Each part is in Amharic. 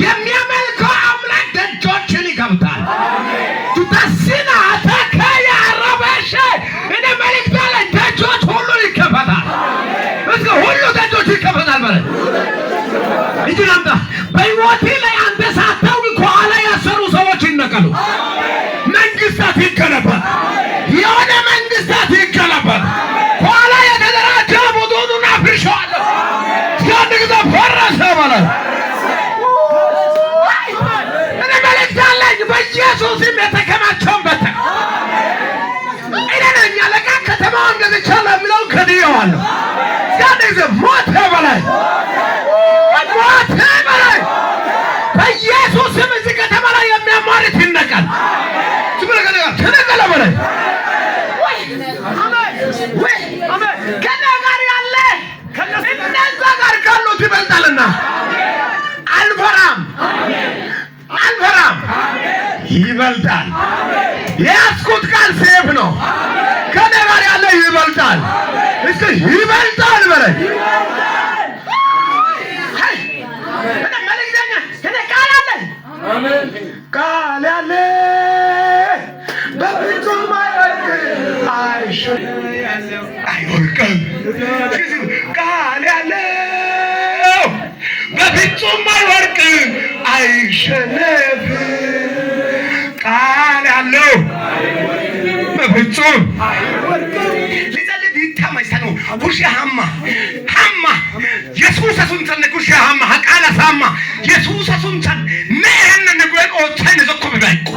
የሚያመልከው አምላክ ደጆችን ይከፍታል። ቱታሲና ተከያ ረበሸ እኔ መልእክት ላይ ደጆች ሁሉ ይከፈታል። እስከ ሁሉ ደጆች ይከፈታል ማለት ይችላል። በሕይወቴ ላይ አንተ ሳታውቅ ከኋላ ያሰሩ ሰዎች ይነቀሉ። መንግስታት ይገለባል። የሆነ መንግስታት ይገለባል። ከኋላ የተደራጀ ቡድኑን አፍርሻለሁ። እስከ ጊዜ ፈረሰ ማለት እኔ መልእክት አለኝ። በኢየሱስም የተከማቸውን በተን እኔ ነኝ አለቃ ከተማውን ገዝቻለሁ የሚለውን ከድዬዋለሁ። እስከ ጊዜ ሞተ በላይ ሞተ በላይ በኢየሱስም እዚህ ከተማ ላይ የሚያሟርት ይነቃል። ተነቀለ በላይ ከእኔ ጋር ያለ እነዛ ጋር ካሉት ይበልጣልና አልፈራም አልፈራም። ይበልጣል። የያዝኩት ቃል ሴፍ ነው። ከእኔ ጋር ያለ ይበልጣል። እስኪ ይበልጣል በላይ መልእክተኛ እኔ ቃል አለኝ። ቃል ያለ በፍጹም አይወድቅም። ቃል ያለው በፍጹም አይወድቅም፣ አይሸነፍም። ቃል ያለው በፍጹም ሊዘልድ ይታመሳሉ። ኩሽ ሃማ የሱስ ሱንተን ኩሽ ሃማ ቃል ሳማ የሱስ ሱንተን ነን ነገን ኦታይነ ዘኮብ ባይቆ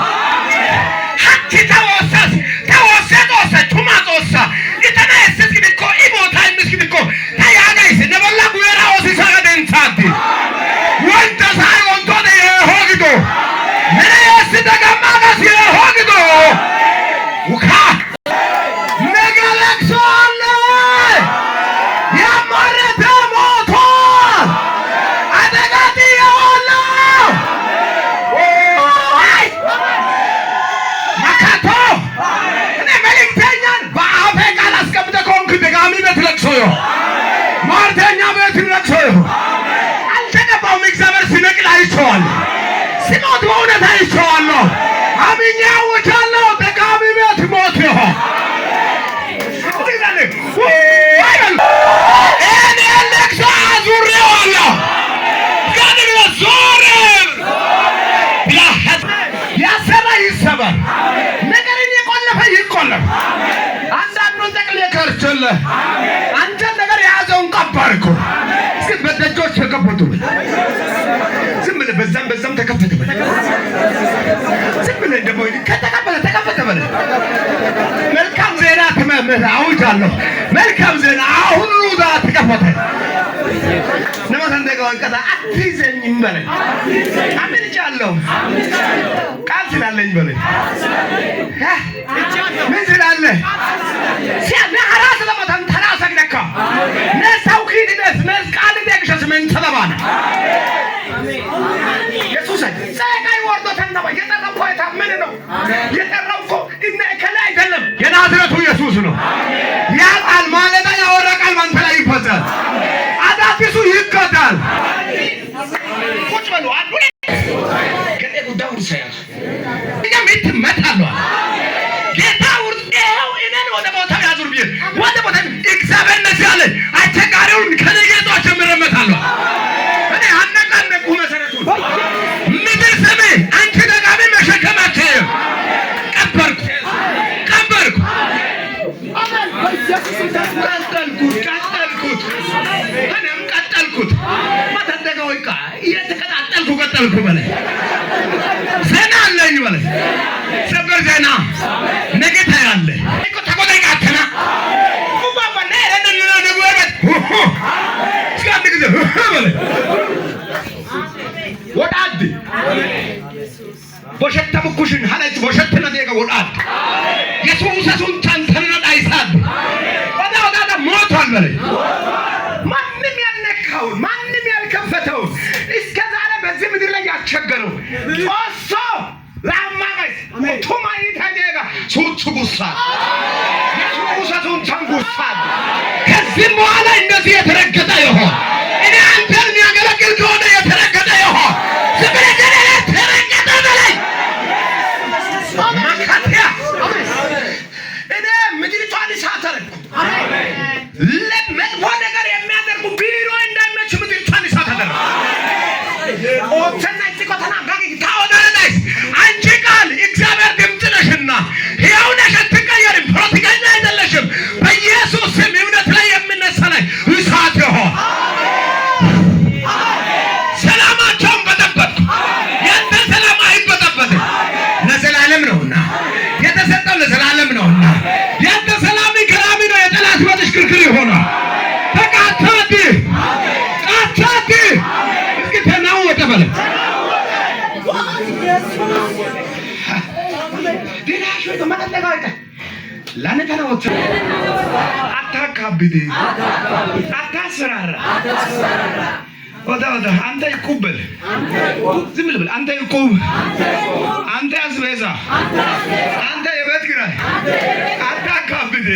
ሀቲ ተወሰስ ቱማጦሳ ኢተናየስስ ግድኮ ኢቦታ ምስግድኮ ታያጋይስ ነበላ ጉራ ኦሲሳጋ ደንታቲ ወንተ ሳይ ወንቶደ የሆግዶ ነየስ ደጋማጋስ የሆግዶ ውካ ነገለክሶለ ያማረተ ሞቷል። አደጋቲ የሆነው መካቶ ማርተኛ ቤት ለቅሶ አልተገባውም። እግዚአብሔር ሲነቅል አይቼዋለሁ። ሲሞት በእውነት አይቼዋለሁ። አምኜ አውጃለሁ። ደጋሚ ቤት ሞት ይሆን እኔ ለቅሶ አዙሬዋለሁ። ጋድሎ ዞር ያሰራ ይሰበር። ነገርን የቆለፈ ይቆለፍ። አንዳንዱን ጠቅልዬ ከርቼልህ አንተን ነገር የያዘውን ቀባርኩ። እስኪ በደጆች ተከፈቱ። ዝም ብለህ በዛም ተከፈተ በል። ዝም ብለህ ደግሞ ተከፈተ በል። መልካም ዜና አውጃለሁ። መልካም ዜና አሁን ዛ ተከፈተ። ነማታን ደጋዋን አትይዘኝም በለኝ። አምንቻለሁ። ቃል ስላለኝ በለኝ። ምን ስላለህ ሲያና አራስ ለማታን ተራሳ ግደካ ነሳው ኪድነስ ነስ ቃል ደግሸስ ምን ተባባና ኢየሱስ ጸጋይ ወርዶ ተነባ የጠራው ቆይታ ምን ነው የጠራው እኮ እነ ከላይ አይደለም የናዝሬቱ ኢየሱስ ነው። ያ ቃል ማለት ያወራ ቃል ማንተ ላይ ይፈጸም። አዳዲሱ ይቀዳል። ቁጭ በሉ አሉ ከኔ ጉዳዩ ሳይያዝ እኛም ይመጣሉ። ጌታ ወርቀው እኔን ወደ ቦታ ያዙር ቢል ወደ ቦታ እግዚአብሔር ነዚህ አለ አቸጋሪውን ከነገቷ ጀምረመታለሁ። እኔ አነቃነቁ መሰረቱ ምድር ስሜ አንቺ ደጋሚ መሸከማቸው ቀበርኩ እኔም ቀጠልኩት። ማተደጋው ይቃ ቀጠልኩ በላይ ዜና አለኝ በላይ ሰበር ዜና ነገ ታያለህ እኮ ተቆጣጣተና ኩባባ ነረደና ነገበት እስካንድ ጊዜ በላይ ወዳድ ቦሸተምኩሽን ሀለች ቦሸተና ደጋ ወዳድ የሱሰሱን ታንተና ዳይሳድ ወዳዳ ሞቷል በላይ ማንም ያልነካው ማንም ያልከፈተው እስከ ዛሬ በዚህ ምድር ላይ ያስቸገረው ጦሶ ላማቀስ ቱማይ ታደጋ ሱቹጉሳ የሱጉሳቱን ታንጉሳ ከዚህ በኋላ እንደዚህ የተረገጠ ይሆን እኔ አንተን የሚያገለግል ከሆነ የተረገጠ ይሆን ኦተና ጽቆተና ጋር ታወዳለሽ አንቺ ቃል እግዚአብሔር ድምጽ ነሽና ሕያው ነሽ አትቀየሪም ፕሮቲጋኛ አይደለሽም በኢየሱስ ስም እምነት ላይ የምነሳ ላይ እሳት ይሆን ሰላማቸውን በጠበቅ ያንተ ሰላም አይበጠበጥ ለዘላለም ነውና የተሰጠው ለዘላለም ነውና ያንተ ሰላም ከራሚ ነው የጠላት ወጥሽክርክር ይሆናል ተቃታዲ ቃታዲ እስኪ ተናወጠ በለ ዲናሽ ወይ ተመጣጣጋ ለነተናውት አታካብዲ አታስራራ ወዳ አንተ ይቁበል ዝም ብለህ አንተ ይቁብ አንተ አስበዛ አንተ የቤት ኪራይ አታካብዲ